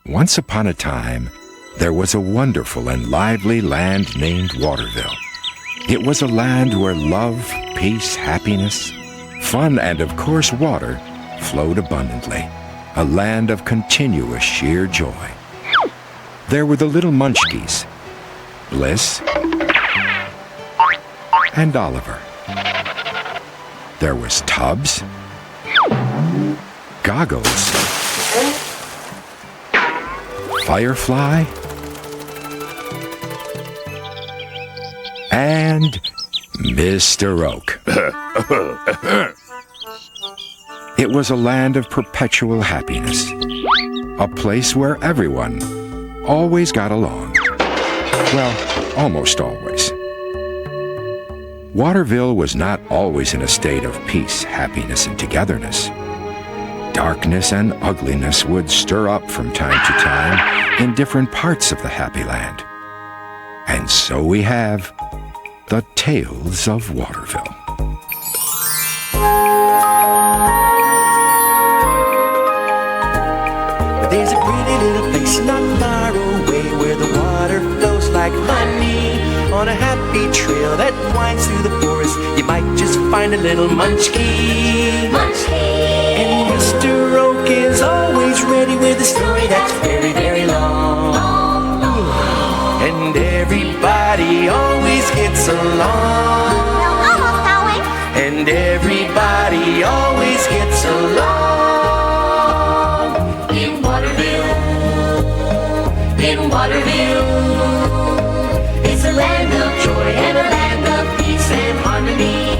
Once upon a time, there was a wonderful and lively land named Waterville. It was a land where love, peace, happiness, fun, and of course water flowed abundantly. A land of continuous sheer joy. There were the Little Munchkees, Bliss, and Oliver. There was Tubbs, Goggles, Firefly, and Mr. Oak. It was a land of perpetual happiness, a place where everyone always got along. Well, almost always. Waterville was not always in a state of peace, happiness, and togetherness. Darkness and ugliness would stir up from time to time in different parts of the happy land. And so we have the Tales of Waterville. There's a pretty little place not far away where the water flows like honey. On a happy trail that winds through the forest, you might just find a little munchkee. And Mr. Oak is always ready with a story that's very, very long. And everybody always gets along. And everybody always gets along. In Waterville, it's a land of joy and a land of peace and harmony.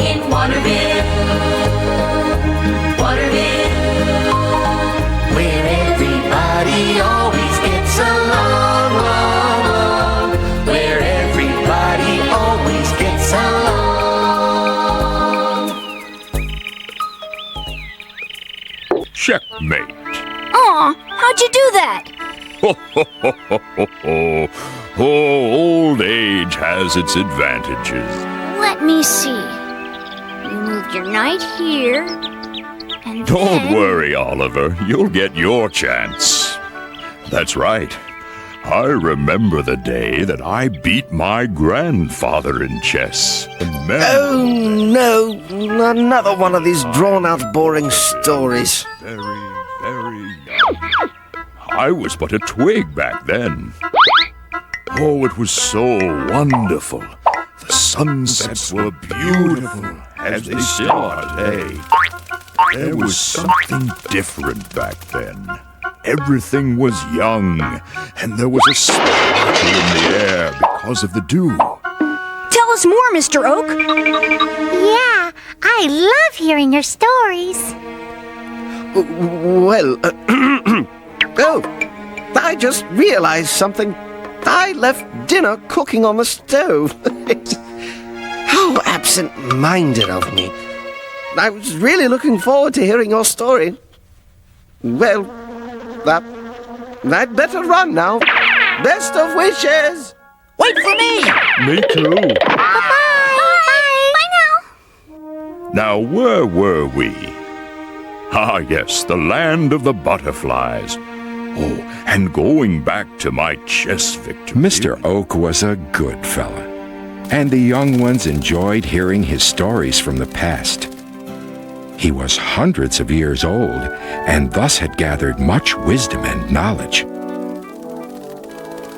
In Waterville, where everybody always gets along, where everybody always gets along. Checkmate. Aw, how'd you do that? Ho, ho, ho, ho, ho, ho. Oh, old age has its advantages. Let me see. You moved your knight here, and Don't then... worry, Oliver. You'll get your chance. That's right. I remember the day that I beat my grandfather in chess. Oh, no. Another one of these drawn-out, boring stories. Very, very young. I was but a twig back then. Oh, it was so wonderful. The sunsets were beautiful, as they still are today. There was something different back then. Everything was young, and there was a sparkle in the air because of the dew. Tell us more, Mr. Oak. Yeah, I love hearing your stories. Well, oh, I just realized something. I left dinner cooking on the stove. How absent-minded of me. I was really looking forward to hearing your story. Well, I'd better run now. Best of wishes! Wait for me! Me too. Bye now. Now, where were we? Ah, yes, the land of the butterflies. Oh, and going back to my chess victory. Mr. Oak was a good fella, and the young ones enjoyed hearing his stories from the past. He was hundreds of years old, and thus had gathered much wisdom and knowledge.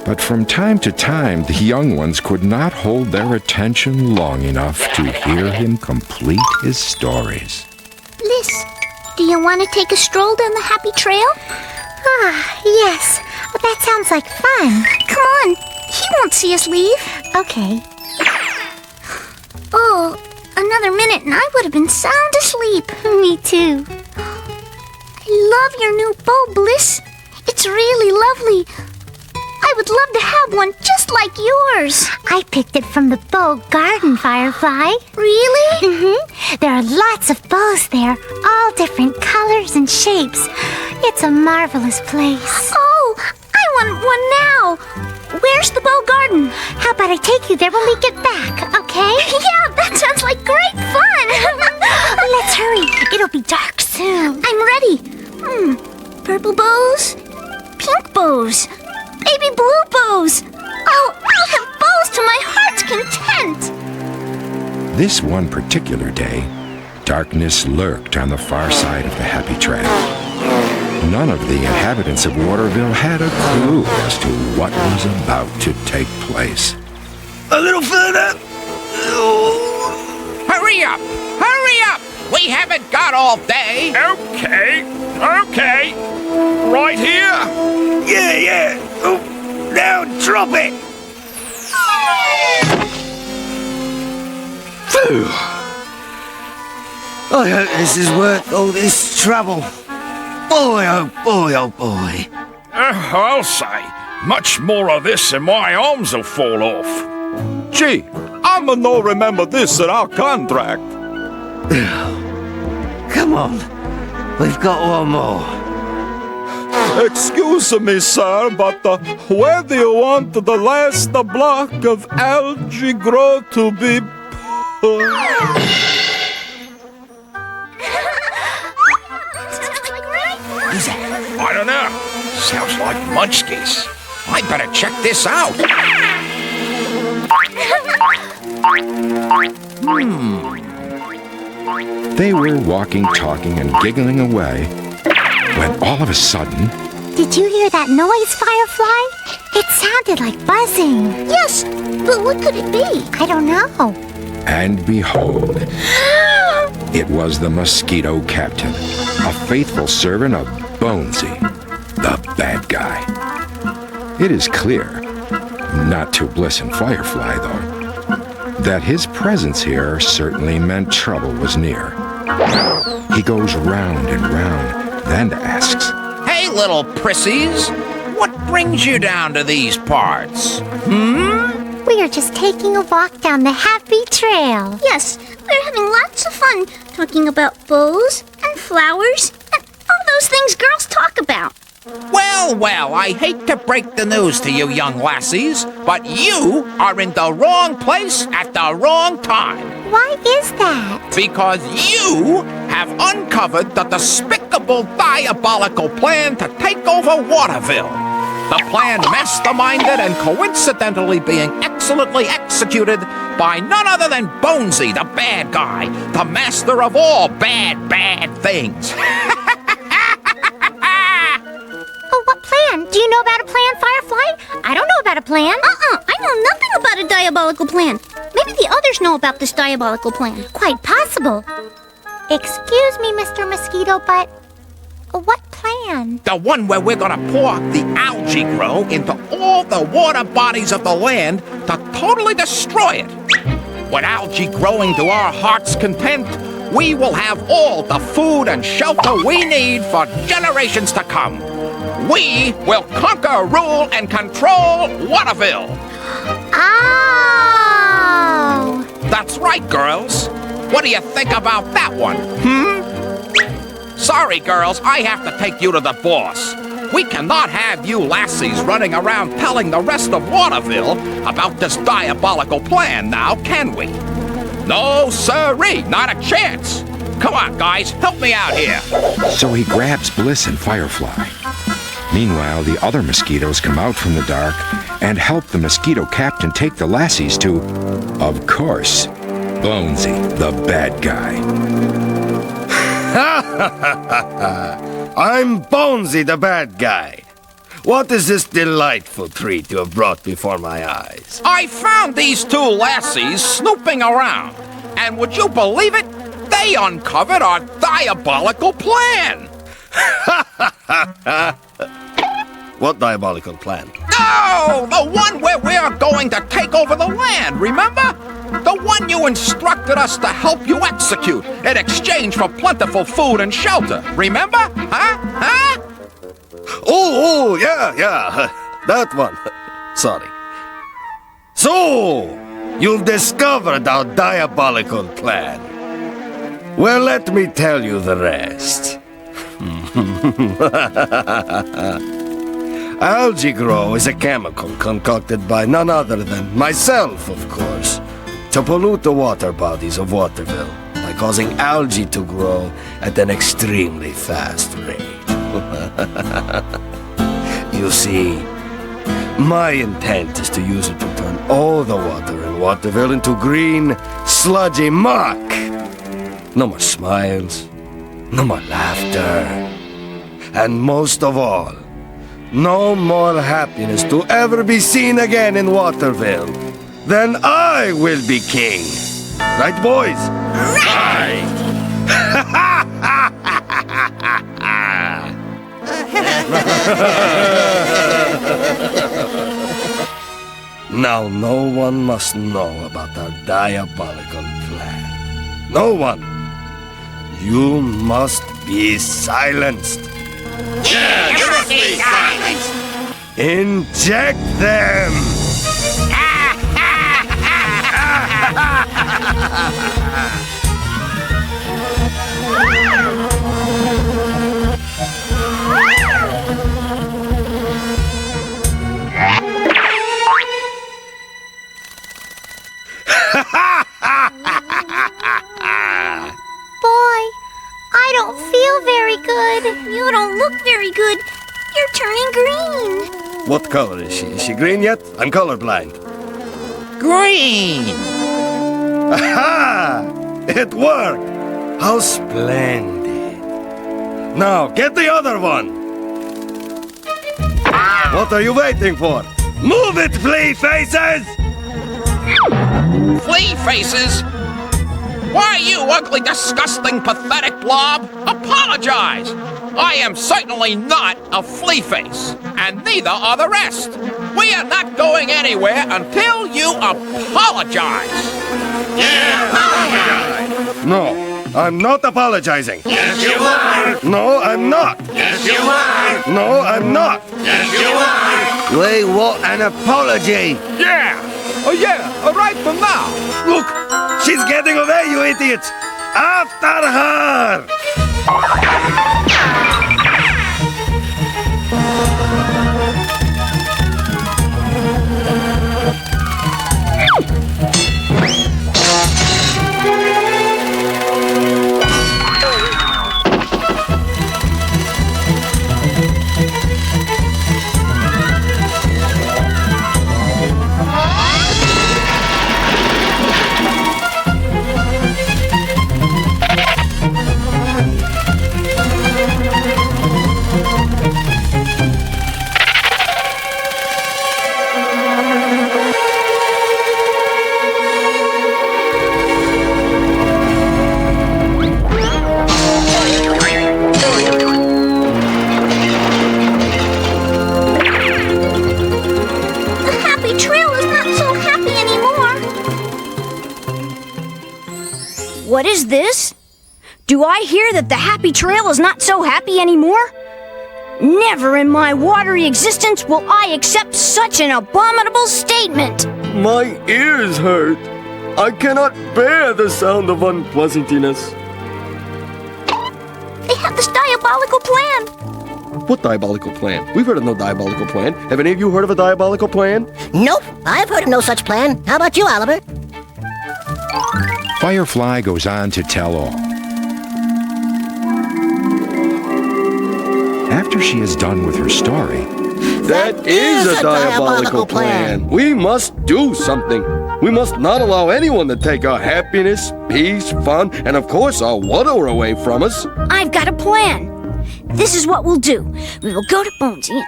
But from time to time, the young ones could not hold their attention long enough to hear him complete his stories. Bliss, do you want to take a stroll down the happy trail? Yes. That sounds like fun. Come on, he won't see us leave. Okay. Oh, another minute and I would have been sound asleep. Me too. I love your new bow, Bliss. It's really lovely. I would love to have one just like yours. I picked it from the bow garden, Firefly. Really? Mm-hmm. There are lots of bows there, all different colors and shapes. It's a marvelous place. Oh, I want one now. Where's the bow garden? How about I take you there when we get back, okay? Yeah, that sounds like great fun. Let's hurry. It'll be dark soon. I'm ready. Purple bow, This one particular day, darkness lurked on the far side of the happy trail. None of the inhabitants of Waterville had a clue as to what was about to take place. A little further. Hurry up! Hurry up! We haven't got all day! Okay. Right here. Yeah. Oh, now drop it. Phew. I hope this is worth all this trouble. Boy, oh boy. I'll say, much more of this and my arms will fall off. Gee, I'ma no remember this in our contract. Come on, we've got one more. Excuse me, sir, but where do you want the last block of algae grow to be? I don't know. Sounds like Munchkees. I better check this out. They were walking, talking, and giggling away when all of a sudden, Did you hear that noise, Firefly? It sounded like buzzing. Yes, but what could it be? I don't know. and behold, it was the Mosquito Captain, a faithful servant of Bonesy, the bad guy. It is clear, not to Bliss and Firefly though, that his presence here certainly meant trouble was near. He goes round and round, then asks, Hey, little prissies, what brings you down to these parts? We are just taking a walk down the happy trail. Yes, we're having lots of fun talking about bows and flowers and all those things girls talk about. Well, I hate to break the news to you young lassies, but you are in the wrong place at the wrong time. Why is that? Because you have uncovered the despicable, diabolical plan to take over Waterville. The plan masterminded and coincidentally being excellently executed by none other than Bonesy, the bad guy, the master of all bad things. Oh, what plan? Do you know about a plan, Firefly? I don't know about a plan. I know nothing about a diabolical plan. Maybe the others know about this diabolical plan. Quite possible. Excuse me, Mr. Mosquito, but what plan? The one where we're gonna pour the algae grow into all the water bodies of the land to totally destroy it. With algae growing to our heart's content, we will have all the food and shelter we need for generations to come. We will conquer, rule, and control Waterville. Oh! That's right, girls. What do you think about that one, Sorry, girls, I have to take you to the boss. We cannot have you lassies running around telling the rest of Waterville about this diabolical plan now, can we? No, sirree, not a chance. Come on, guys, help me out here. so he grabs Bliss and Firefly. Meanwhile, the other mosquitoes come out from the dark and help the Mosquito Captain take the lassies to, of course, Bonesy, the bad guy. I'm Bonesy, the bad guy. What is this delightful treat you have brought before my eyes? I found these two lassies snooping around, and would you believe it? They uncovered our diabolical plan. What diabolical plan? Oh, the one where we are going to take over the land, remember? The one you instructed us to help you execute in exchange for plentiful food and shelter, remember? Huh? Oh, yeah. That one. Sorry. So, you've discovered our diabolical plan. Well, let me tell you the rest. Algae grow is a chemical concocted by none other than myself, of course, to pollute the water bodies of Waterville by causing algae to grow at an extremely fast rate. You see, my intent is to use it to turn all the water in Waterville into green, sludgy muck. No more smiles, no more laughter, and most of all, no more happiness to ever be seen again in Waterville. Then I will be king. Right, boys? Right! Now no one must know about our diabolical plan. No one. You must be silenced. Yeah, you must be silenced. Inject them! I don't feel very good. You don't look very good. You're turning green. What color is she? Is she green yet? I'm colorblind. Green! Aha! It worked! How splendid. Now, get the other one! What are you waiting for? Move it, flea faces! Flea faces? Why, you ugly, disgusting, pathetic blob? Apologize! I am certainly not a flea face, and neither are the rest. We are not going anywhere until you apologize. Yeah, apologize! No, I'm not apologizing. Yes, you are! No, I'm not. Yes, you are! No, I'm not. Yes, you are! We want an apology. Yeah! Oh, yeah, right from now. Look, she's getting away, you idiots! After her! What is this? Do I hear that the happy trail is not so happy anymore? Never in my watery existence will I accept such an abominable statement. My ears hurt. I cannot bear the sound of unpleasantness. They have this diabolical plan. What diabolical plan? We've heard of no diabolical plan. Have any of you heard of a diabolical plan? Nope, I've heard of no such plan. How about you, Oliver? Firefly goes on to tell all. After she is done with her story, That is a diabolical plan. We must do something. We must not allow anyone to take our happiness, peace, fun, and of course our water away from us. I've got a plan. This is what we'll do. We will go to Bonesy and...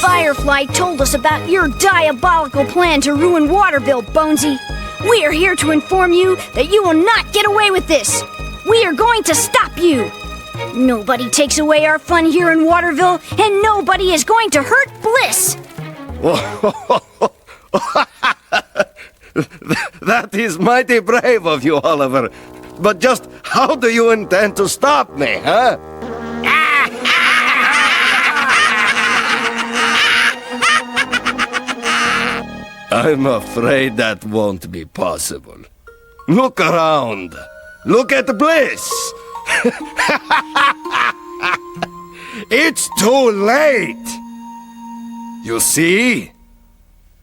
Firefly told us about your diabolical plan to ruin Waterville, Bonesy. We are here to inform you that you will not get away with this. We are going to stop you. Nobody takes away our fun here in Waterville, and nobody is going to hurt Bliss. That is mighty brave of you, Oliver. But just how do you intend to stop me, huh? I'm afraid that won't be possible. Look around. Look at Bliss. It's too late. You see?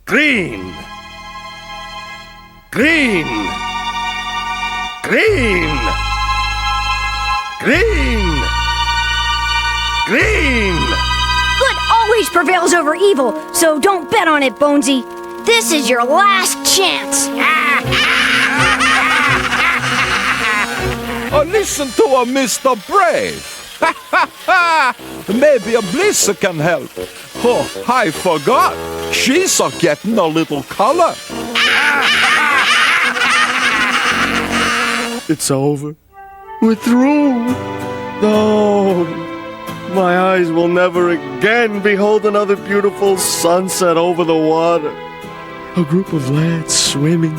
Green. Green. Green. Green. Green. Good always prevails over evil, so don't bet on it, Bonesy. This is your last chance. Listen to her, Mr. Brave. Maybe a Bliss can help. Oh, I forgot. She's getting a little color. It's over. We're through. No. My eyes will never again behold another beautiful sunset over the water. A group of lads swimming.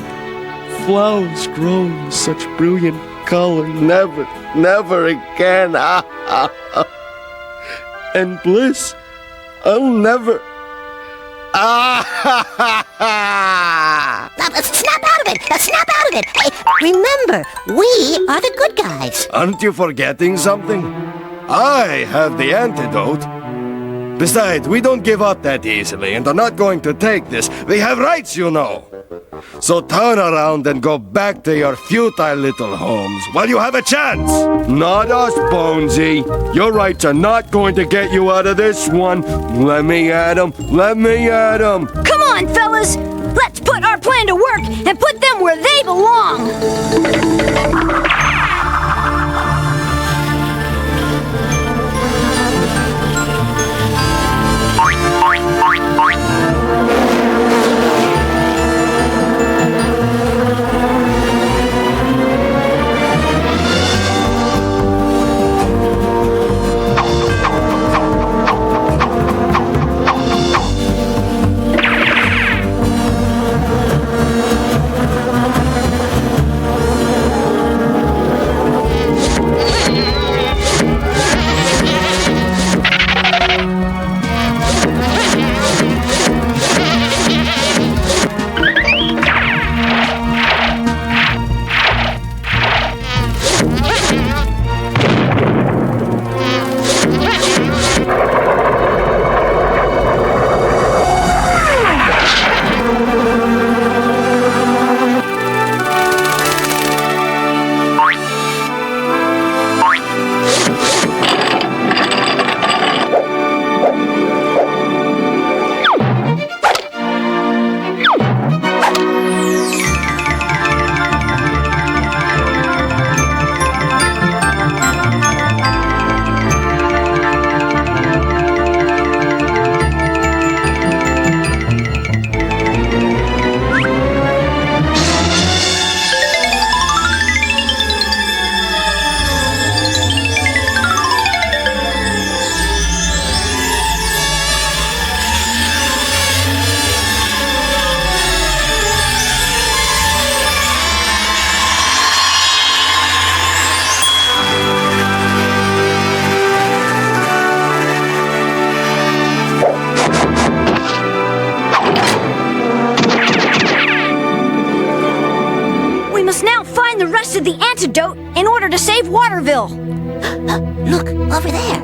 Flowers growing with such brilliant color. Never, never again. And Bliss, I'll never... Snap out of it! Snap out of it! Hey, remember, we are the good guys. Aren't you forgetting something? I have the antidote. Besides, we don't give up that easily and are not going to take this. We have rights, you know. So turn around and go back to your futile little homes while you have a chance. Not us, Bonesy. Your rights are not going to get you out of this one. Let me at 'em. Let me at 'em. Come on, fellas. Let's put our plan to work and put them where they belong. of the antidote in order to save Waterville. Look, over there.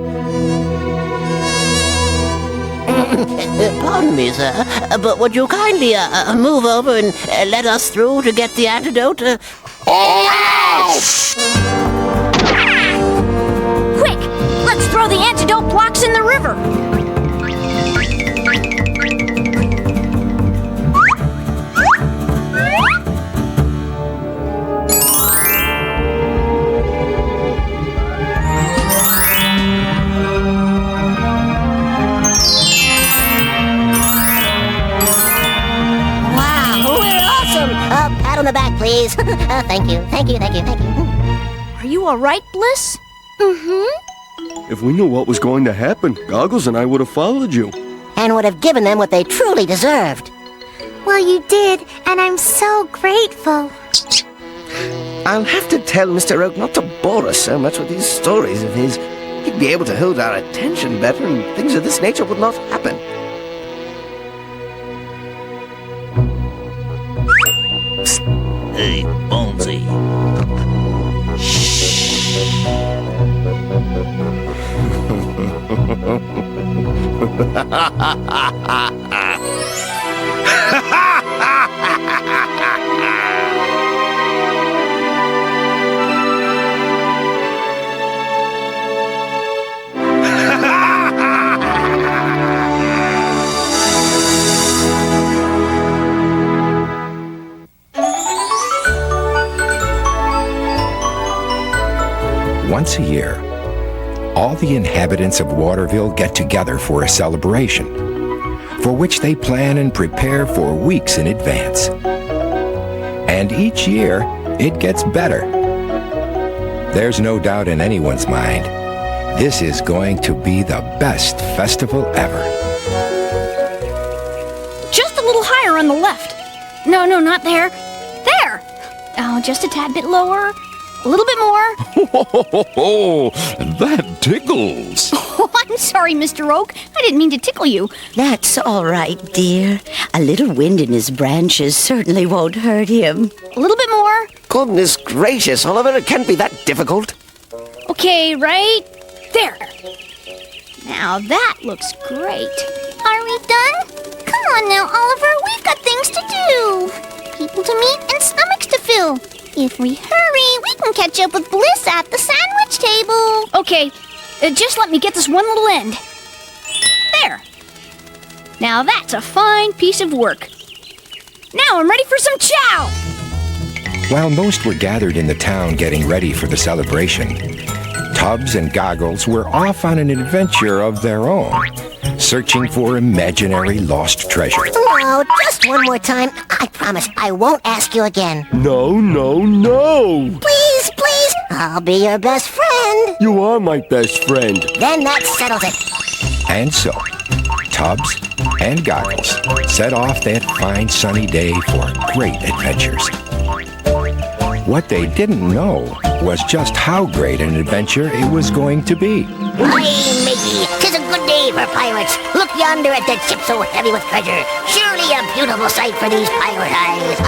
Pardon me, sir, but would you kindly move over and let us through to get the antidote? Quick! Let's throw the antidote blocks in the river. Pat on the back, please. Thank you. Are you all right, Bliss? Mm-hmm. If we knew what was going to happen, Goggles and I would have followed you. And would have given them what they truly deserved. Well, you did, and I'm so grateful. I'll have to tell Mr. Oak not to bore us so much with these stories of his. He'd be able to hold our attention better, and things of this nature would not happen. Hey, Bonesy. once a year, all the inhabitants of Waterville get together for a celebration, for which they plan and prepare for weeks in advance. And each year, it gets better. There's no doubt in anyone's mind, this is going to be the best festival ever. Just a little higher on the left. No, not there. There! Oh, just a tad bit lower. A little bit more. Oh, that tickles. Oh, I'm sorry, Mr. Oak. I didn't mean to tickle you. That's all right, dear. A little wind in his branches certainly won't hurt him. A little bit more. Goodness gracious, Oliver, it can't be that difficult. Okay, right there. Now that looks great. Are we done? Come on now, Oliver. We've got things to do. People to meet and stomachs to fill. If we hurry, we can catch up with Bliss at the sandwich table. Okay, just let me get this one little end. There. Now that's a fine piece of work. Now I'm ready for some chow. While most were gathered in the town getting ready for the celebration, Tubbs and Goggles were off on an adventure of their own, searching for imaginary lost treasure. No, just one more time. I promise I won't ask you again. No. Please, please. I'll be your best friend. You are my best friend. Then that settles it. And so, Tubbs and Goggles set off that fine sunny day for great adventures. What they didn't know was just how great an adventure it was going to be. Hey, Mickey, 'tis a good day for pirates. Look yonder at that ship so heavy with treasure. Surely a beautiful sight for these pirate eyes.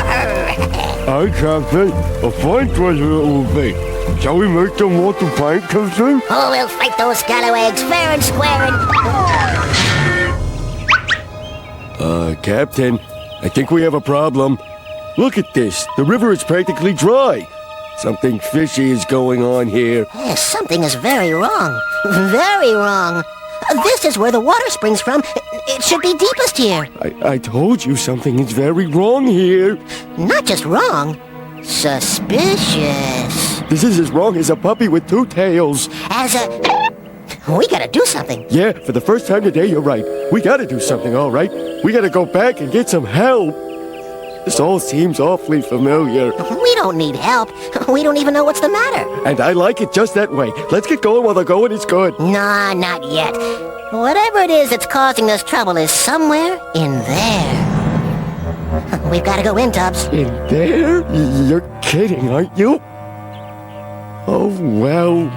Aye, Captain. A fine treasure it will be. Shall we make them want to fight, Captain? Oh, we'll fight those scalawags fair and square and... Captain, I think we have a problem. Look at this. The river is practically dry. Something fishy is going on here. Yes, something is very wrong. Very wrong. This is where the water springs from. It should be deepest here. I told you something is very wrong here. Not just wrong. Suspicious. This is as wrong as a puppy with two tails. We gotta do something. Yeah, for the first time today, you're right. We gotta do something, all right. We gotta go back and get some help. This all seems awfully familiar. We don't need help. We don't even know what's the matter. And I like it just that way. Let's get going while the going is good. Nah, not yet. Whatever it is that's causing us trouble is somewhere in there. We've gotta go in, Tubbs. In there? You're kidding, aren't you? Oh, well,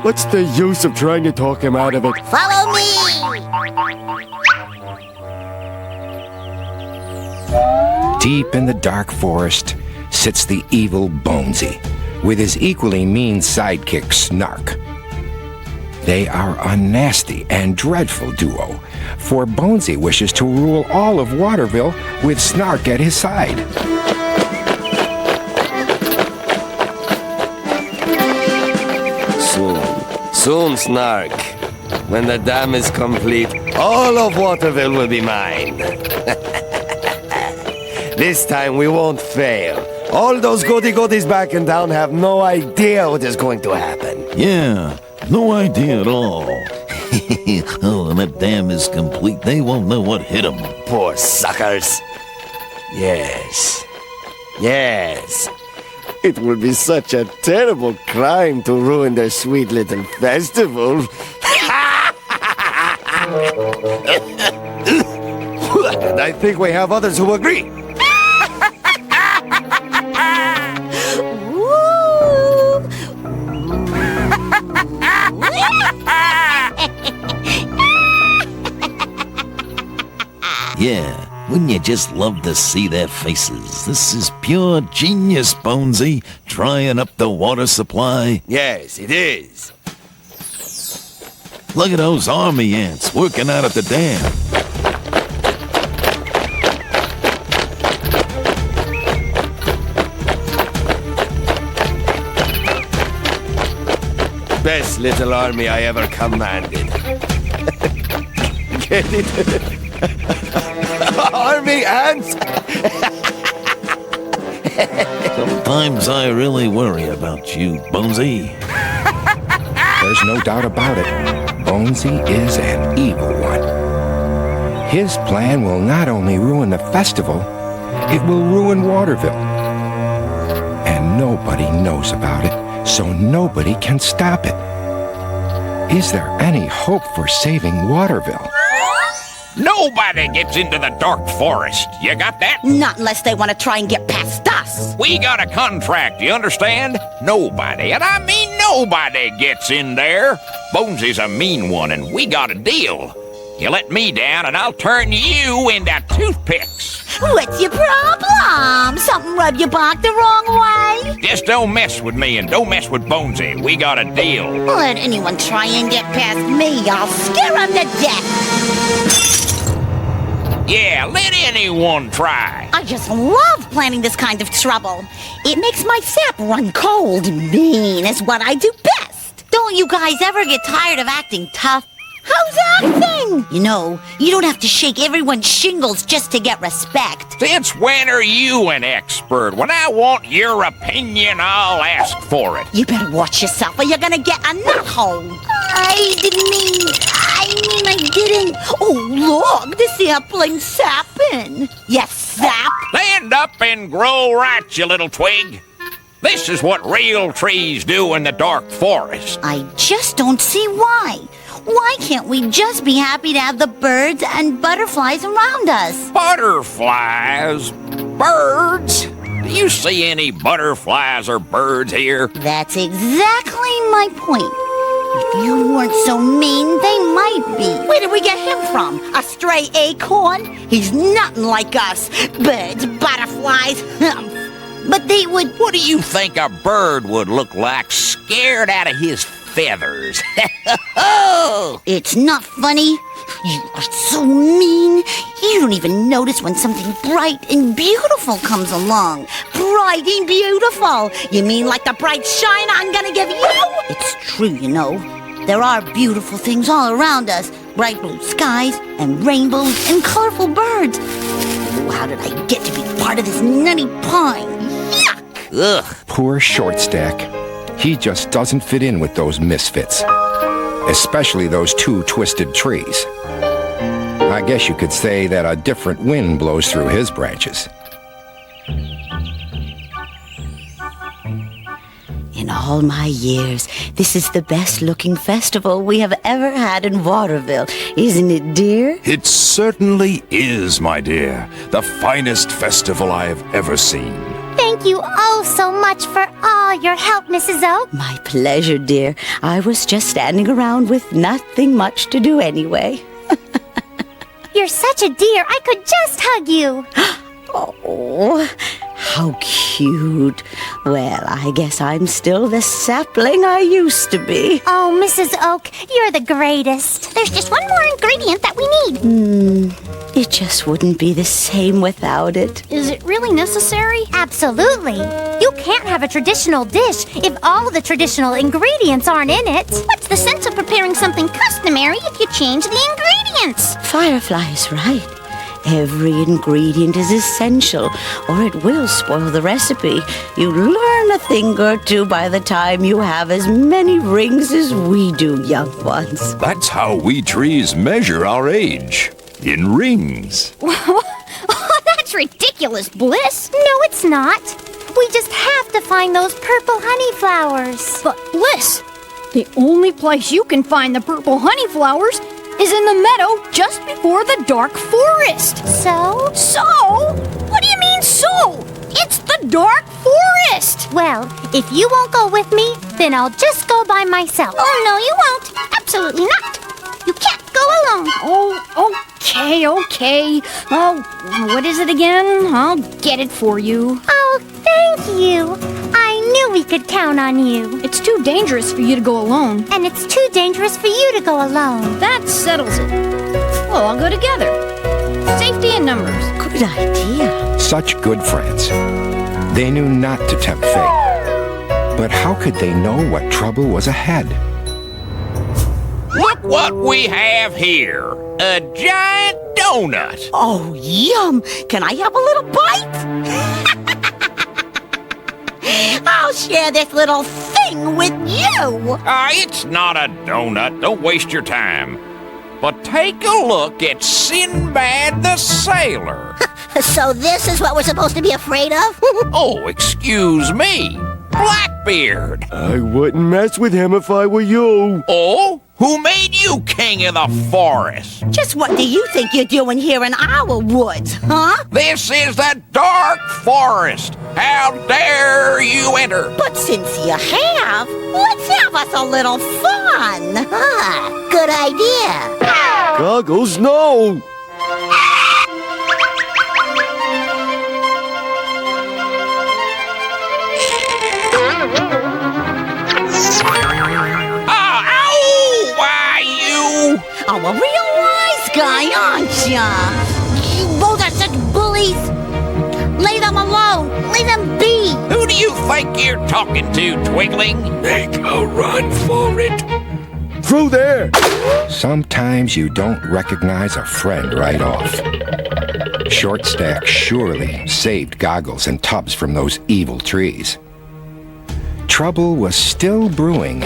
what's the use of trying to talk him out of it? Follow me! Deep in the dark forest sits the evil Bonesy, with his equally mean sidekick Snark. They are a nasty and dreadful duo, for Bonesy wishes to rule all of Waterville with Snark at his side. Soon, Snark. When the dam is complete, all of Waterville will be mine. This time we won't fail. All those goody-goodies back in town have no idea what is going to happen. Yeah, no idea at all. Oh, when that dam is complete, they won't know what hit them. Poor suckers. Yes. It would be such a terrible crime to ruin their sweet little festival. And I think we have others who agree. Yeah, wouldn't you just love to see their faces? This is pure genius, Bonesy, drying up the water supply. Yes, it is. Look at those army ants working out at the dam. Best little army I ever commanded. Get it? Army ants? Sometimes I really worry about you, Bonesy. There's no doubt about it. Bonesy is an evil one. His plan will not only ruin the festival, it will ruin Waterville. And nobody knows about it, so nobody can stop it. Is there any hope for saving Waterville? Nobody gets into the dark forest. You got that? Not unless they want to try and get past us. We got a contract, you understand? Nobody, and I mean nobody, gets in there. Bonesy's a mean one, and we got a deal. You let me down, and I'll turn you into toothpicks. What's your problem? Something rubbed your bark the wrong way? Just don't mess with me, and don't mess with Bonesy. We got a deal. Let anyone try and get past me, I'll scare them to death. Yeah, let anyone try. I just love planning this kind of trouble. It makes my sap run cold. Mean is what I do best. Don't you guys ever get tired of acting tough? How's acting? You know, you don't have to shake everyone's shingles just to get respect. Since when are you an expert? When I want your opinion, I'll ask for it. You better watch yourself or you're gonna get a nut hole. I didn't. Oh, look, the sapling's sapping. Yes, sap. Stand up and grow right, you little twig. This is what real trees do in the dark forest. I just don't see why. Why can't we just be happy to have the birds and butterflies around us? Butterflies? Birds? Do you see any butterflies or birds here? That's exactly my point. If you weren't so mean, they might be. Where did we get him from? A stray acorn? He's nothing like us. Birds, butterflies. But they would... What do you think a bird would look like scared out of his feathers? It's not funny. You are so mean. You don't even notice when something bright and beautiful comes along. Bright and beautiful. You mean like the bright shine I'm gonna give you? It's true, you know. There are beautiful things all around us. Bright blue skies and rainbows and colorful birds. Oh, how did I get to be part of this nutty pine? Yuck! Ugh. Poor Shortstack. He just doesn't fit in with those misfits. Especially those two twisted trees. I guess you could say that a different wind blows through his branches. In all my years, this is the best-looking festival we have ever had in Waterville. Isn't it, dear? It certainly is, my dear. The finest festival I have ever seen. Thank you oh so much for all your help, Mrs. Oak. My pleasure, dear. I was just standing around with nothing much to do anyway. You're such a dear. I could just hug you. Oh, how cute. Well, I guess I'm still the sapling I used to be. Oh, Mrs. Oak, you're the greatest. There's just one more ingredient that we need. It just wouldn't be the same without it. Is it really necessary? Absolutely. You can't have a traditional dish if all the traditional ingredients aren't in it. What's the sense of preparing something customary if you change the ingredients? Firefly is right. Every ingredient is essential, or it will spoil the recipe. You learn a thing or two by the time you have as many rings as we do, young ones. That's how we trees measure our age. In rings. Oh, that's ridiculous, Bliss. No, it's not. We just have to find those purple honey flowers. But Bliss, the only place you can find the purple honey flowers is in the meadow just before the dark forest. So? So? What do you mean, so? It's the dark forest! Well, if you won't go with me, then I'll just go by myself. Oh, no, you won't. Absolutely not. You can't go alone. Oh, okay. Oh, what is it again? I'll get it for you. Oh, thank you. I knew we could count on you. It's too dangerous for you to go alone. And it's too dangerous for you to go alone. That settles it. Well, I'll go together. Safety in numbers. Good idea. Such good friends. They knew not to tempt fate. But how could they know what trouble was ahead? Look what we have here. A giant donut. Oh, yum! Can I have a little bite? I'll share this little thing with you. It's not a donut. Don't waste your time. But take a look at Sinbad the Sailor. So this is what we're supposed to be afraid of? Oh, excuse me. Blackbeard. I wouldn't mess with him if I were you. Oh? Who made you king of the forest? Just what do you think you're doing here in our woods, huh? This is the Dark Forest. How dare you enter? But since you have, let's have us a little fun. Huh? Good idea. Goggles, no! Oh, a real wise guy, aren't ya? Those are such bullies. Leave them alone. Leave them be. Who do you think you're talking to, Twigling? Make a run for it. Through there! Sometimes you don't recognize a friend right off. Short Stack surely saved Goggles and Tubbs from those evil trees. Trouble was still brewing,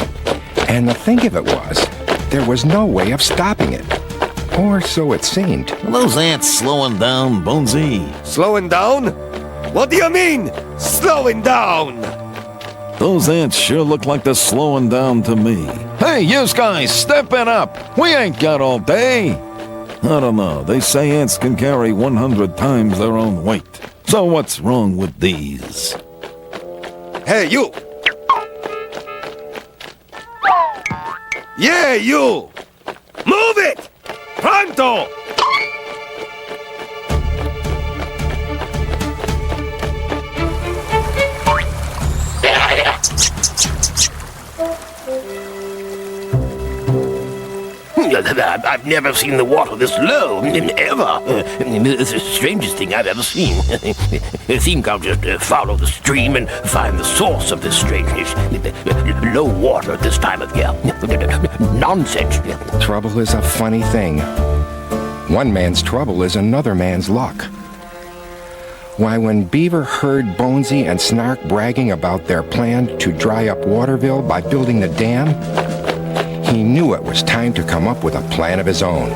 and the thing of it was, there was no way of stopping it. Or so it seemed. Are those ants slowing down, Bonesy? Slowing down? What do you mean, slowing down? Those ants sure look like they're slowing down to me. Hey, you guys, step it up! We ain't got all day! I don't know, they say ants can carry 100 times their own weight. So what's wrong with these? Hey, you! Yeah, you! Move it! Pronto! I've never seen the water this low, ever. It's the strangest thing I've ever seen. I think I'll just follow the stream and find the source of this strangeness. Low water at this time of year. Nonsense. Trouble is a funny thing. One man's trouble is another man's luck. Why, when Beaver heard Bonesy and Snark bragging about their plan to dry up Waterville by building the dam, he knew it was time to come up with a plan of his own.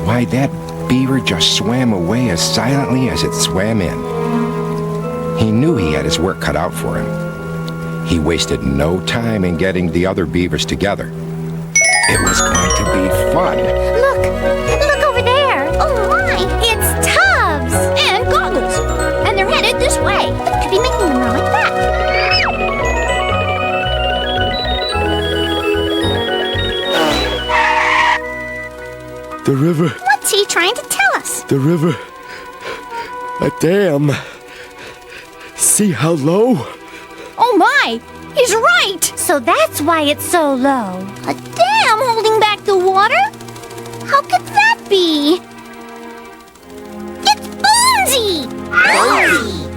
Why, that beaver just swam away as silently as it swam in. He knew he had his work cut out for him. He wasted no time in getting the other beavers together. It was going to be fun. Look over there. Oh my, it's Tubbs and Goggles. And they're headed this way. Could be making them run like that. The river. What's he trying to tell us? The river. A dam. See how low? Oh my! He's right! So that's why it's so low. A dam holding back the water? How could that be? It's Bonesy!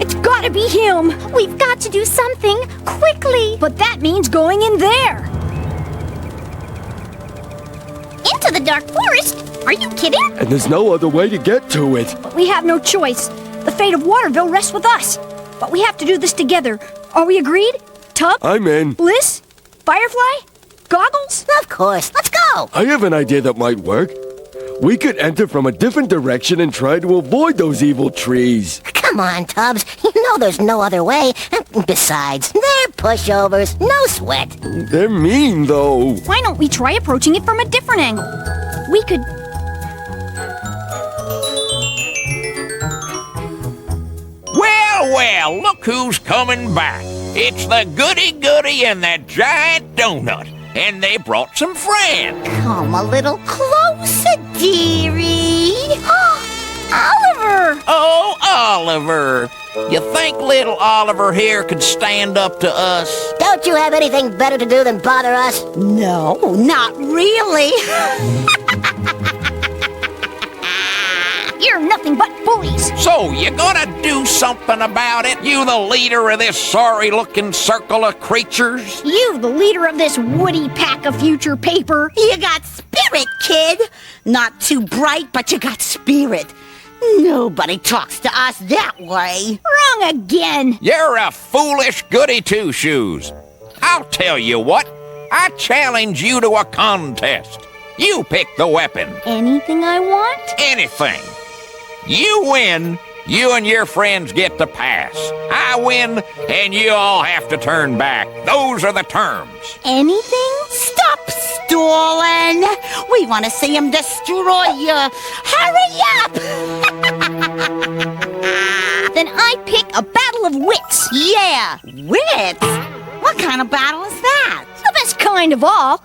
It's gotta be him! We've got to do something quickly. But that means going in there! Into the dark forest? Are you kidding? And there's no other way to get to it. But we have no choice. The fate of Waterville rests with us. But we have to do this together. Are we agreed? Tubbs? I'm in. Bliss? Firefly? Goggles? Of course. Let's go. I have an idea that might work. We could enter from a different direction and try to avoid those evil trees. Come on, Tubbs. You know there's no other way. Besides, they're pushovers. No sweat. They're mean, though. Why don't we try approaching it from a different angle? We could... Well, look who's coming back. It's the goody-goody and that giant donut. And they brought some friends. Come a little closer, dearie. Oliver! Oh, Oliver. You think little Oliver here could stand up to us? Don't you have anything better to do than bother us? No, not really. You're nothing but bullies. So, you gonna do something about it? You the leader of this sorry-looking circle of creatures? You, the leader of this woody pack of future paper. You got spirit, kid. Not too bright, but you got spirit. Nobody talks to us that way. Wrong again. You're a foolish goody two-shoes. I'll tell you what. I challenge you to a contest. You pick the weapon. Anything I want? Anything. You win, you and your friends get to pass. I win, and you all have to turn back. Those are the terms. Anything? Stop stalling. We want to see him destroy you. Hurry up! Then I pick a battle of wits. Yeah, wits? What kind of battle is that? The best kind of all.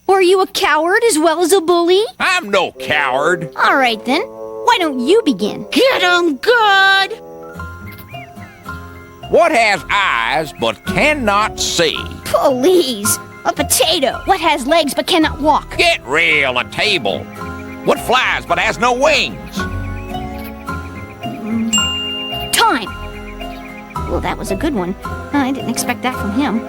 Are you a coward as well as a bully? I'm no coward. All right, then. Why don't you begin? Get him good! What has eyes but cannot see? Please. A potato. What has legs but cannot walk? Get real, a table. What flies but has no wings? Time. Well, that was a good one. I didn't expect that from him.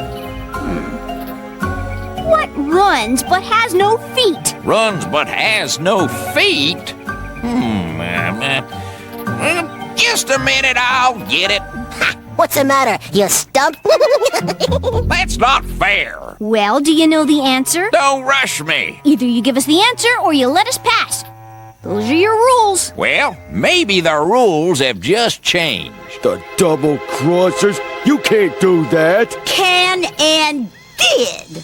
What runs but has no feet? Runs but has no feet? Just a minute, I'll get it. What's the matter? You stumped? That's not fair. Well, do you know the answer? Don't rush me. Either you give us the answer or you let us pass. Those are your rules. Well, maybe the rules have just changed. The double crossers! You can't do that! Can and did.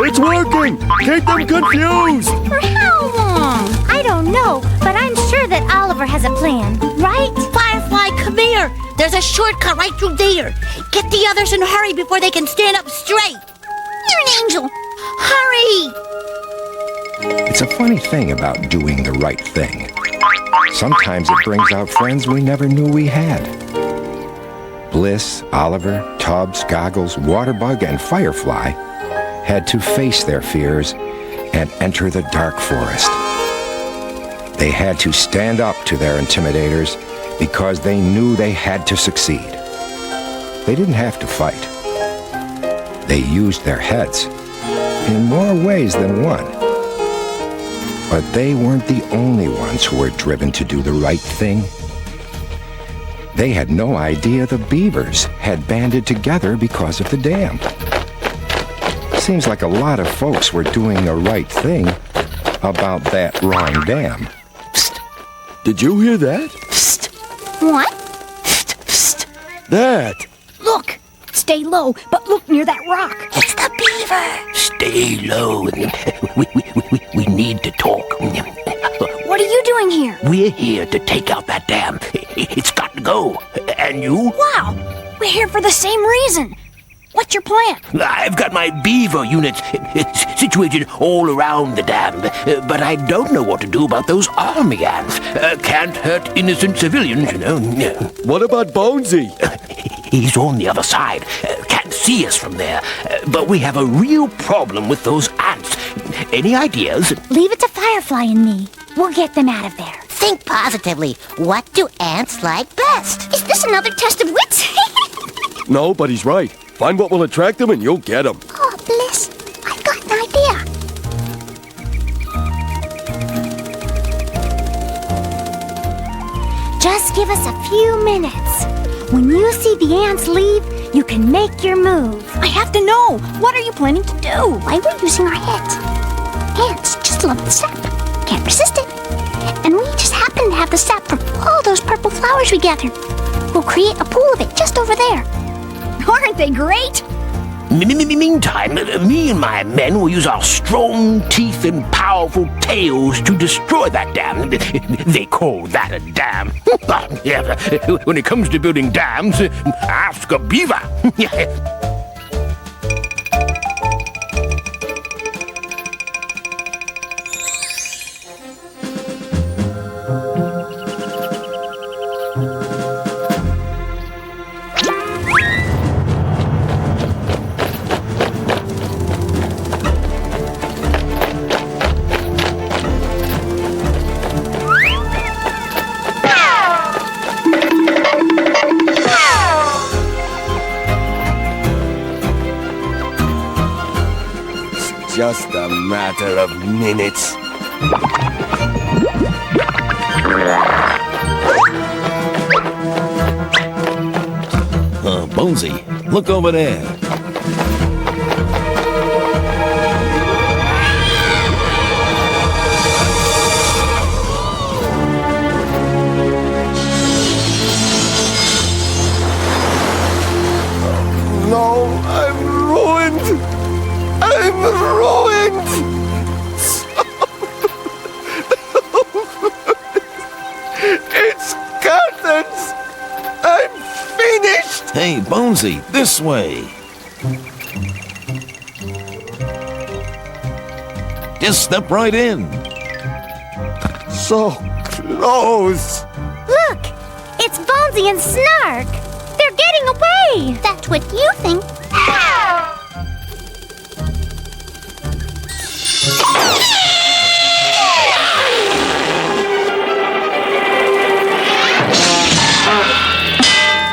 It's working! Keep them confused! For how long? I don't know, but I'm sure that Oliver has a plan, right? Firefly, come here. There's a shortcut right through there. Get the others and hurry before they can stand up straight. You're an angel. Hurry! It's a funny thing about doing the right thing. Sometimes it brings out friends we never knew we had. Bliss, Oliver, Tubbs, Goggles, Waterbug, and Firefly had to face their fears and enter the dark forest. They had to stand up to their intimidators because they knew they had to succeed. They didn't have to fight. They used their heads in more ways than one. But they weren't the only ones who were driven to do the right thing. They had no idea the beavers had banded together because of the dam. Seems like a lot of folks were doing the right thing about that wrong dam. Psst. Did you hear that? Psst. What? Psst, psst. That! Look. Stay low, but look near that rock. It's the beaver. Stay low. We need to talk. What are you doing here? We're here to take out that dam. It's got to go. And you? Wow. We're here for the same reason. What's your plan? I've got my beaver units situated all around the dam, but I don't know what to do about those army ants. Can't hurt innocent civilians, you know. What about Bonesy? He's on the other side. Can't see us from there. But we have a real problem with those ants. Any ideas? Leave it to Firefly and me. We'll get them out of there. Think positively. What do ants like best? Is this another test of wits? No, but he's right. Find what will attract them and you'll get them. Oh, Bliss, I've got an idea. Just give us a few minutes. When you see the ants leave, you can make your move. I have to know. What are you planning to do? Why, we're using our heads. Ants just love the sap. Can't resist it. And we just happen to have the sap from all those purple flowers we gathered. We'll create a pool of it just over there. Aren't they great? Meantime, me and my men will use our strong teeth and powerful tails to destroy that dam. They call that a dam. Yeah, when it comes to building dams, ask a beaver. just a matter of minutes. Bonesy, look over there. No, I'm ruined. I'm ruined. It's curtains. I'm finished. Hey, Bonesy, this way. Just step right in. So close. Look, it's Bonesy and Snark. They're getting away. That's what you think.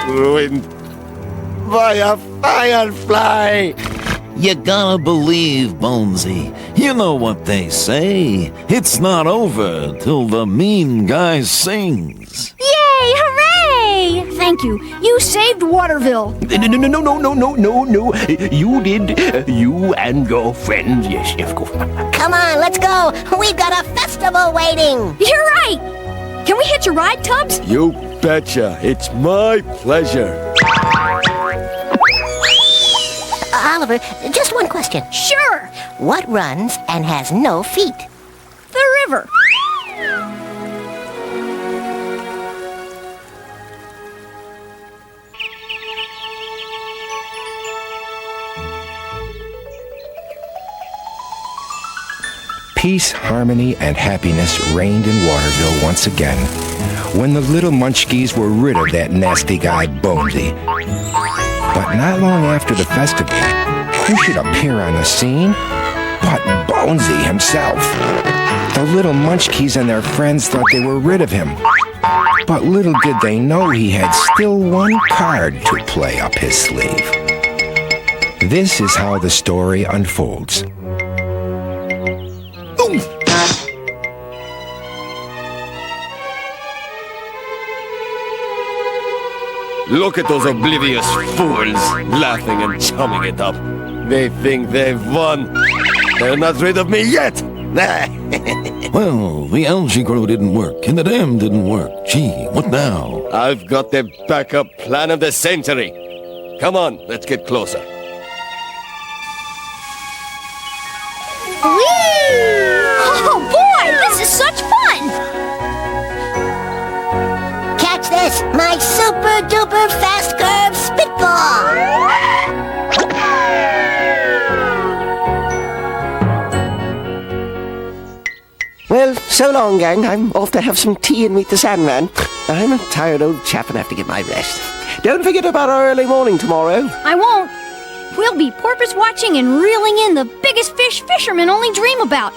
Ruined by a firefly. You gotta believe, Bonesy. You know what they say. It's not over till the mean guy sings. Yay! Hooray! Thank you. You saved Waterville. No. You did. You and your friends. Yes, of course. Come on, let's go. We've got a festival waiting. You're right. Can we hitch a ride, Tubbs? You betcha. It's my pleasure. Oliver, just one question. Sure. What runs and has no feet? The river. Peace, harmony, and happiness reigned in Waterville once again when the Little Munchkees were rid of that nasty guy Bonesy. But not long after the festival, who should appear on the scene but Bonesy himself? The Little Munchkees and their friends thought they were rid of him. But little did they know he had still one card to play up his sleeve. This is how the story unfolds. Look at those oblivious fools laughing and chumming it up. They think they've won. They're not rid of me yet. Well, the algae grow didn't work, and the dam didn't work. Gee, what now? I've got the backup plan of the century. Come on, let's get closer. Oh boy, this is such fun! Catch this, my super duper fast curve spitball! Well, so long, gang. I'm off to have some tea and meet the Sandman. I'm a tired old chap and have to get my rest. Don't forget about our early morning tomorrow. I won't. We'll be porpoise watching and reeling in the biggest fish fishermen only dream about.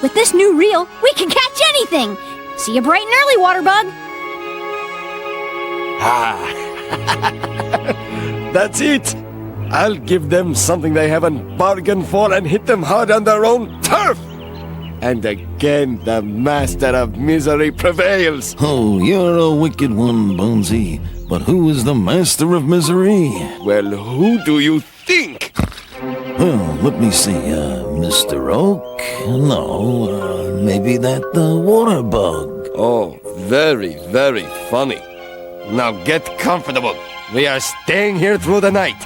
With this new reel, we can catch anything. See you bright and early, Waterbug. That's it. I'll give them something they haven't bargained for and hit them hard on their own turf. And again, the master of misery prevails. Oh, you're a wicked one, Bonesy. But who is the master of misery? Well, who do you think? Well, let me see. Mr. Oak? No, maybe that water bug. Oh, very, very funny. Now get comfortable. We are staying here through the night.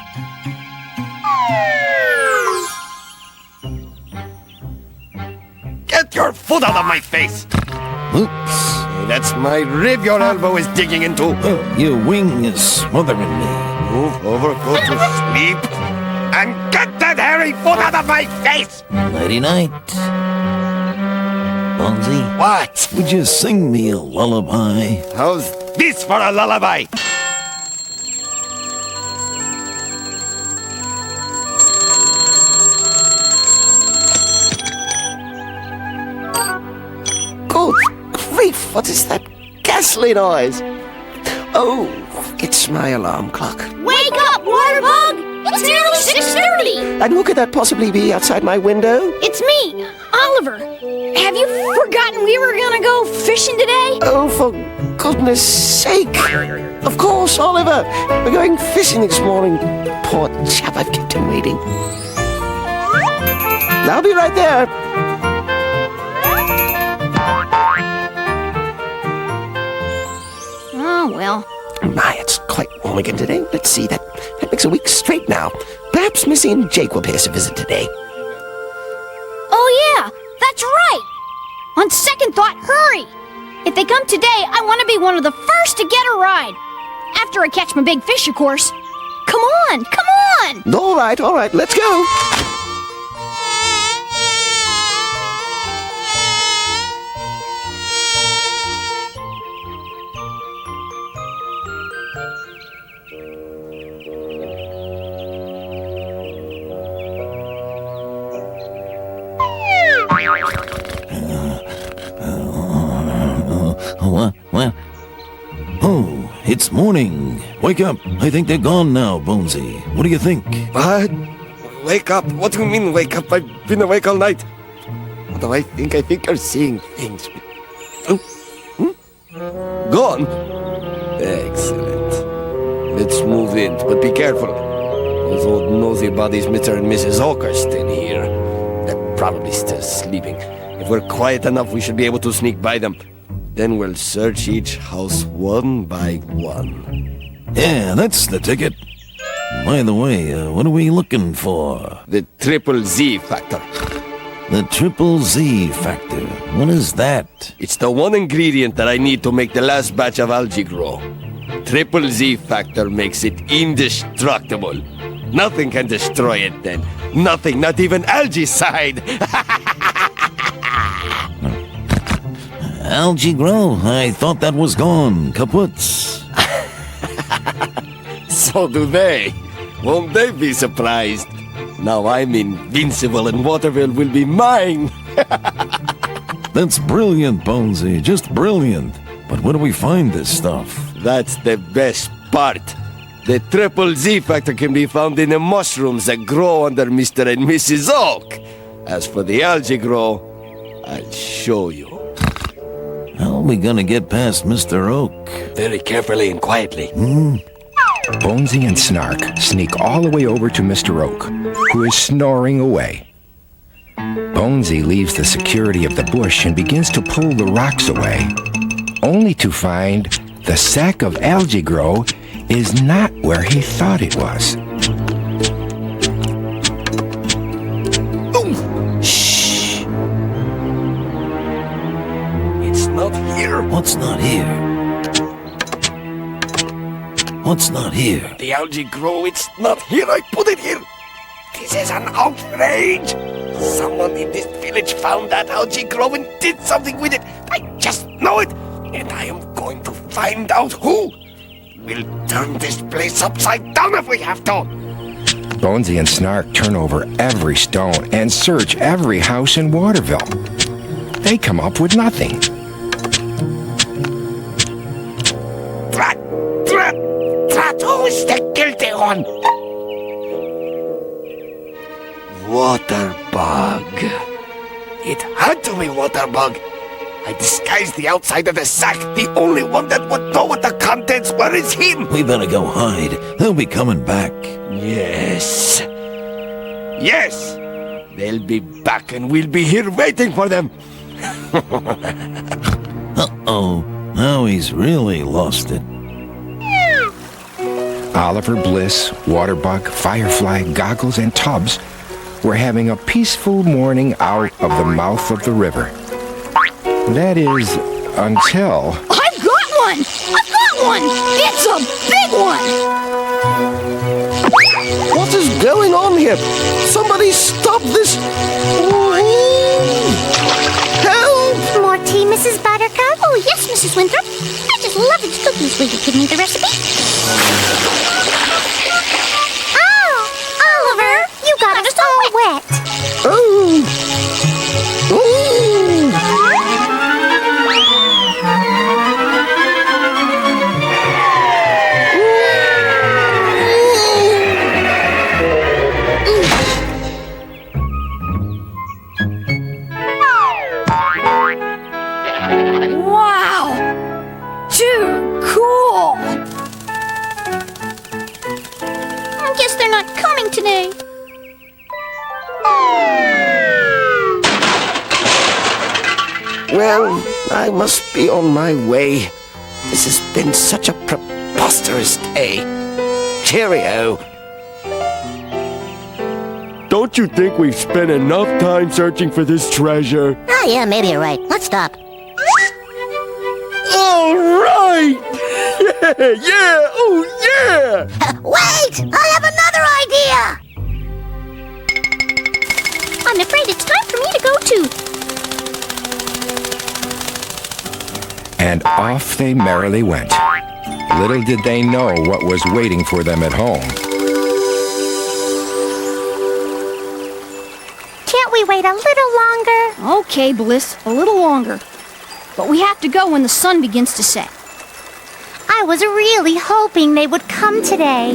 Get your foot out of my face! Oops. That's my rib your elbow is digging into. Oh, your wing is smothering me. Move over, go to sleep, and get that hairy foot out of my face! Nighty-night. Bonesy? What? Would you sing me a lullaby? How's this for a lullaby? Good grief, what is that ghastly noise? Oh, it's my alarm clock. Wake up, Waterbug! It's nearly 6:30. And who could that possibly be outside my window? It's me, Oliver. Have you forgotten we were gonna go fishing today? Oh, for goodness sake. Of course, Oliver. We're going fishing this morning. Poor chap, I've kept him waiting. I'll be right there. Oh, well. My, it's quite warm again today. Let's see, that makes a week straight now. Perhaps Missy and Jake will pay us a visit today. Oh, yeah, that's right. On second thought, hurry. If they come today, I want to be one of the first to get a ride. After I catch my big fish, of course. Come on, come on. All right, let's go. What? Oh, it's morning. Wake up. I think they're gone now, Bonesy. What do you think? What? Wake up? What do you mean wake up? I've been awake all night. What do I think? I think you're seeing things. Gone? Excellent. Let's move in, but be careful. Those old nosy bodies, Mr. and Mrs. Oak, are still here. They're probably still sleeping. If we're quiet enough, we should be able to sneak by them. Then we'll search each house one by one. Yeah, that's the ticket. By the way, what are we looking for? The Triple Z Factor. The Triple Z Factor. What is that? It's the one ingredient that I need to make the last batch of algae grow. Triple Z Factor makes it indestructible. Nothing can destroy it then. Nothing, not even algaecide. Algae grow? I thought that was gone. Kaputs. So do they. Won't they be surprised? Now I'm invincible and Waterville will be mine. That's brilliant, Bonesy. Just brilliant. But where do we find this stuff? That's the best part. The Triple Z Factor can be found in the mushrooms that grow under Mr. and Mrs. Oak. As for the algae grow, I'll show you. How are we gonna get past Mr. Oak? Very carefully and quietly. Bonesy and Snark sneak all the way over to Mr. Oak, who is snoring away. Bonesy leaves the security of the bush and begins to pull the rocks away, only to find the sack of algae grow is not where he thought it was. Shh! It's not here. What's not here? What's not here? The algae grow, it's not here. I put it here. This is an outrage. Someone in this village found that algae grow and did something with it. I just know it. And I am going to find out who. We'll turn this place upside down if we have to. Bonesy and Snark turn over every stone and search every house in Waterville. They come up with nothing. Drat, who is the guilty one? Waterbug. It had to be Waterbug. I disguised the outside of the sack. The only one that would know what the contents were is him. We better go hide. They'll be coming back. Yes. Yes. They'll be back and we'll be here waiting for them. Uh-oh. Now he's really lost it. Oliver, Bliss, Waterbug, Firefly, Goggles, and Tubbs were having a peaceful morning out of the mouth of the river. That is, until... I've got one! I've got one! It's a big one! What is going on here? Somebody stop this! Help! More tea, Mrs. Buttercup? Oh, yes, Mrs. Winthrop. I just love its cookies. Will you give me the recipe? Oh, Oliver, you got us all wet. Oh! too cool. I guess they're not coming today. Well, I must be on my way. This has been such a preposterous day. Cheerio. Don't you think we've spent enough time searching for this treasure? Oh, yeah, maybe you're right. Let's stop. All right! Yeah! Oh, yeah! Wait! I have another idea! I'm afraid it's time for me to go too. And off they merrily went. Little did they know what was waiting for them at home. Can't we wait a little longer? Okay, Bliss, a little longer. But we have to go when the sun begins to set. I was really hoping they would come today.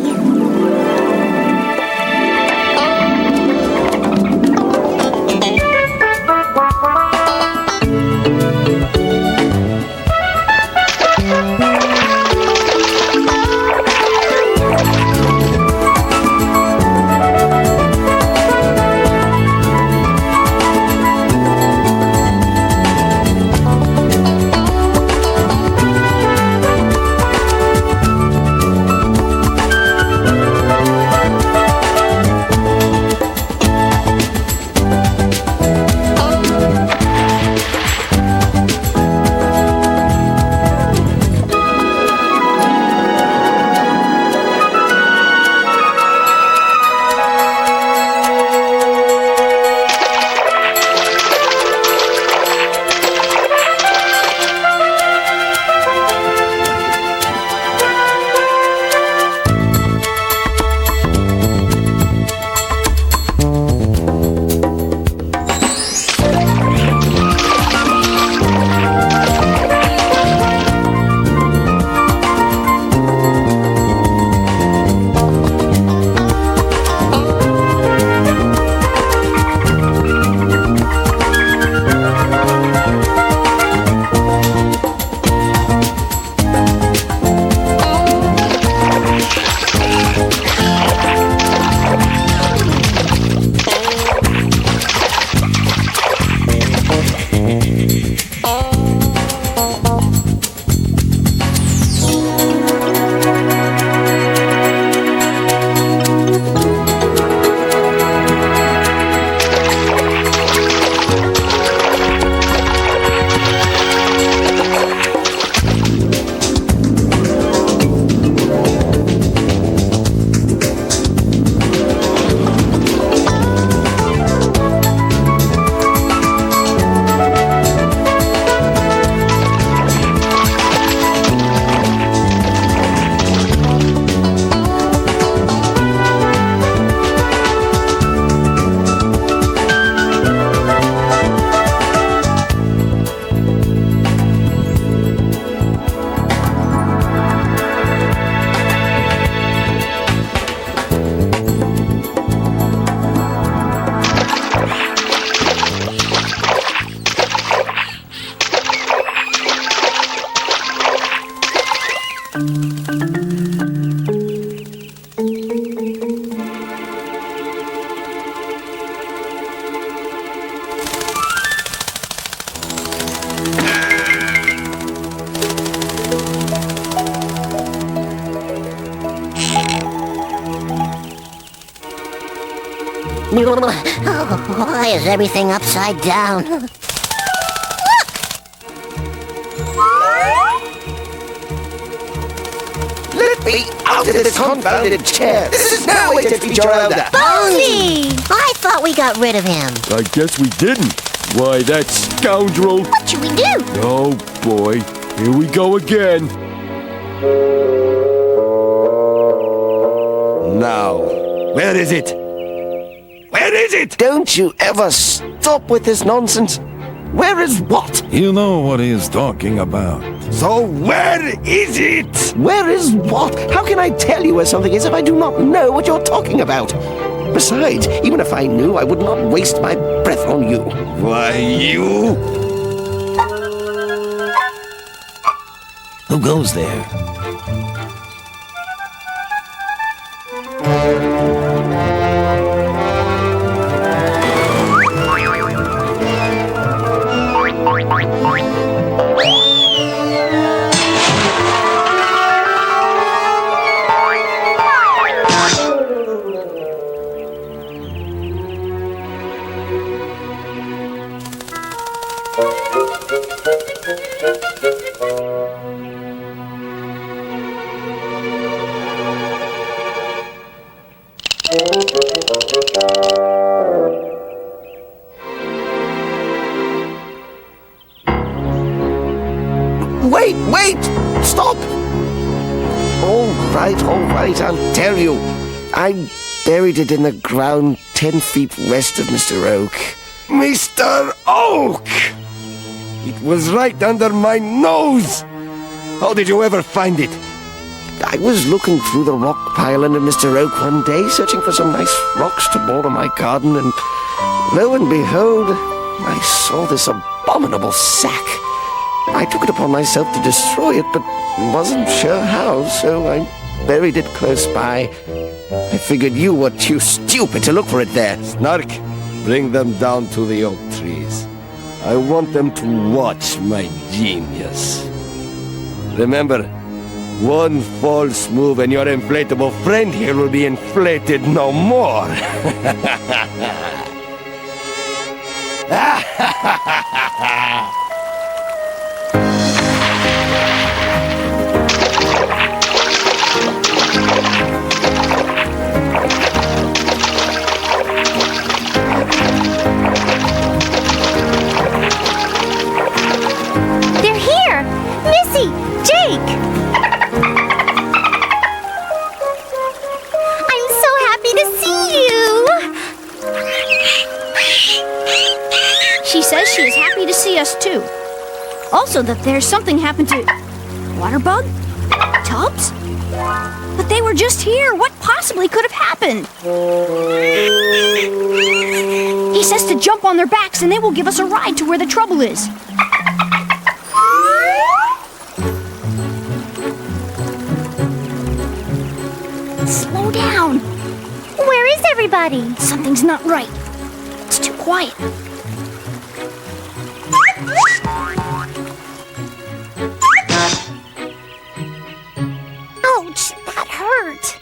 Why is everything upside down? Let me out of this confounded chair. This is no way to treat your elder. Bonesy! I thought we got rid of him. I guess we didn't. Why, that scoundrel. What should we do? Oh, boy. Here we go again. Now, where is it? Where is it? Don't you ever stop with this nonsense. Where is what? You know what he is talking about. So where is it? Where is what? How can I tell you where something is if I do not know what you're talking about? Besides, even if I knew, I would not waste my breath on you. Why, you... Who goes there? Wait! Stop! All right, I'll tell you. I buried it in the ground 10 feet west of Mr. Oak. Mr. Oak! It was right under my nose! How did you ever find it? I was looking through the rock pile under Mr. Oak one day, searching for some nice rocks to border my garden, and lo and behold, I saw this abominable sack. I took it upon myself to destroy it, but wasn't sure how, so I buried it close by. I figured you were too stupid to look for it there. Snark, bring them down to the oak trees. I want them to watch my genius. Remember, one false move and your inflatable friend here will be inflated no more. They're here! Missy! Jake! I'm so happy to see you! She says she is happy to see us too. Also that there's something happened to... Waterbug? Tubbs? But they were just here. What possibly could have happened? He says to jump on their backs and they will give us a ride to where the trouble is. Slow down. Where is everybody? Something's not right. It's too quiet. Ouch, that hurt.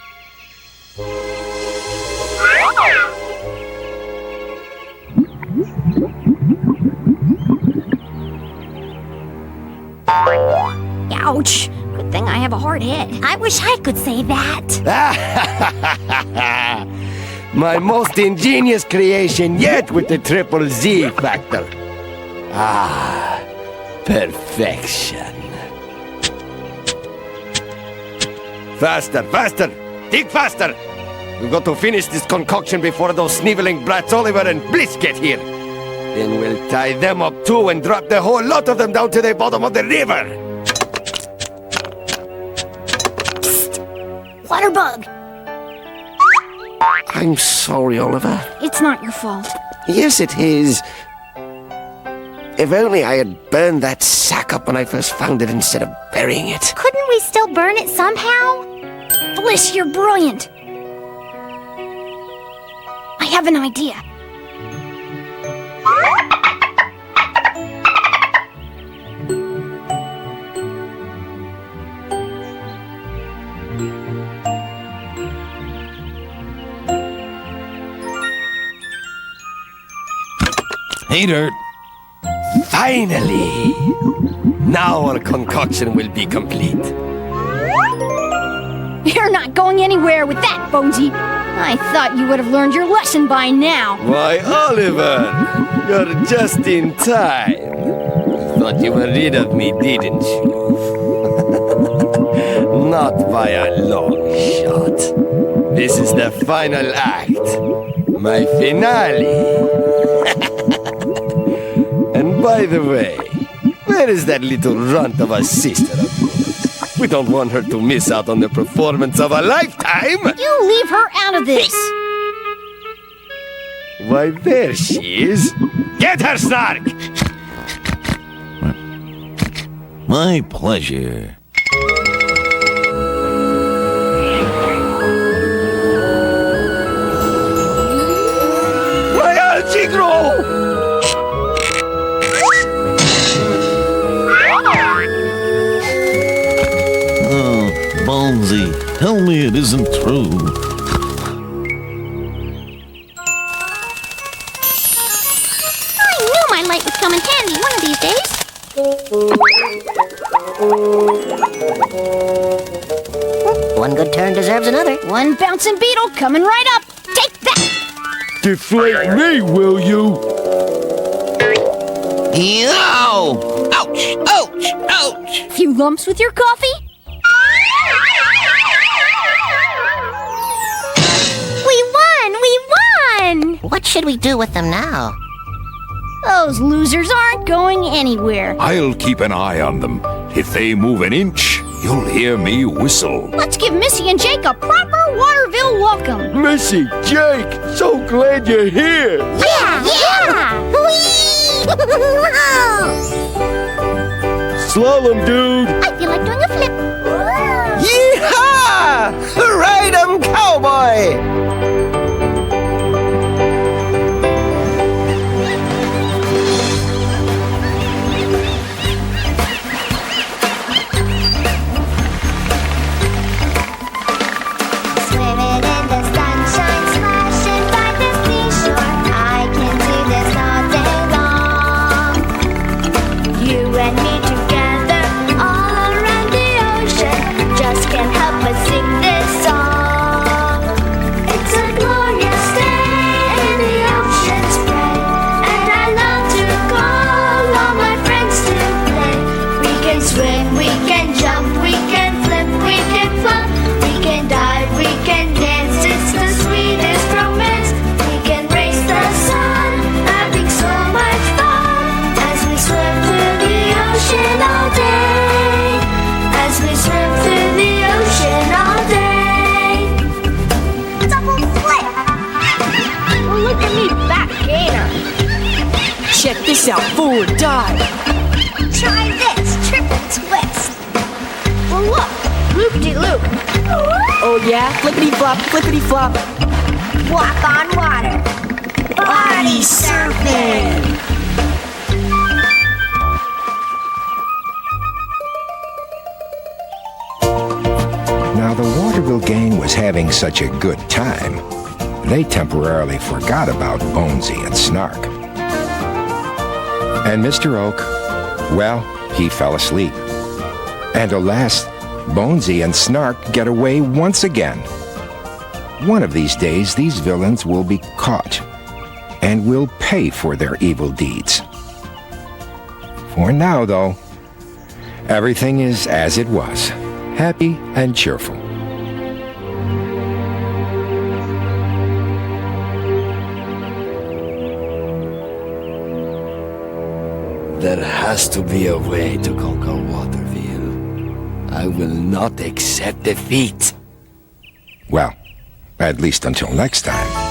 Ouch. Good thing I have a hard head. I wish I could say that. My most ingenious creation yet with the triple Z factor. Ah, perfection. Faster! Dig faster! We've got to finish this concoction before those sniveling brats Oliver and Bliss get here. Then we'll tie them up too and drop the whole lot of them down to the bottom of the river. Waterbug! I'm sorry, Oliver. It's not your fault. Yes, it is. If only I had burned that sack up when I first found it instead of burying it. Couldn't we still burn it somehow? Bliss, you're brilliant. I have an idea. Hey, Dirt. Finally! Now our concoction will be complete. You're not going anywhere with that, Bonesy. I thought you would have learned your lesson by now. Why, Oliver, you're just in time. You thought you were rid of me, didn't you? Not by a long shot. This is the final act. My finale. And by the way, where is that little runt of a sister of yours? We don't want her to miss out on the performance of a lifetime. You leave her out of this. Why, there she is. Get her, Snark! My pleasure. Bonesy. Tell me it isn't true. I knew my light would come in handy one of these days. One good turn deserves another. One bouncing beetle coming right up. Take that! Deflate me, will you? Yow! Ouch! Ouch! Ouch! Few lumps with your coffee? We won! We won! What should we do with them now? Those losers aren't going anywhere. I'll keep an eye on them. If they move an inch, you'll hear me whistle. Let's give Missy and Jake a proper Waterville welcome. Missy, Jake, so glad you're here. Yeah! Slalom, dude. I feel like doing a flip. Yeehaw! Ride 'em, cowboy! Swimming in the sunshine, splashing by the seashore. I can do this all day long. You and me together, all around the ocean, just can't help but sing this song. It's a glorious day in the ocean spray, and I love to call all my friends to play. We can swim, we can jump, we can flip, we can flop, we can dive, we can dance. It's the sweetest romance. We can race the sun, having so much fun as we swim through the ocean all day. As we swim through the ocean all day. Double flip! Well, look at me, back gator. Check this out, forward dive. Try this triple twist. Well, look, loop-de-loop. Oh yeah, flippity flop, flippity flop. Walk on water. Body surfing. Now, the Waterville gang was having such a good time, they temporarily forgot about Bonesy and Snark. And Mr. Oak, well, he fell asleep. And alas, Bonesy and Snark get away once again. One of these days, these villains will be caught and will pay for their evil deeds. For now, though, everything is as it was, happy and cheerful. There has to be a way to conquer Waterville. I will not accept defeat. Well, at least until next time.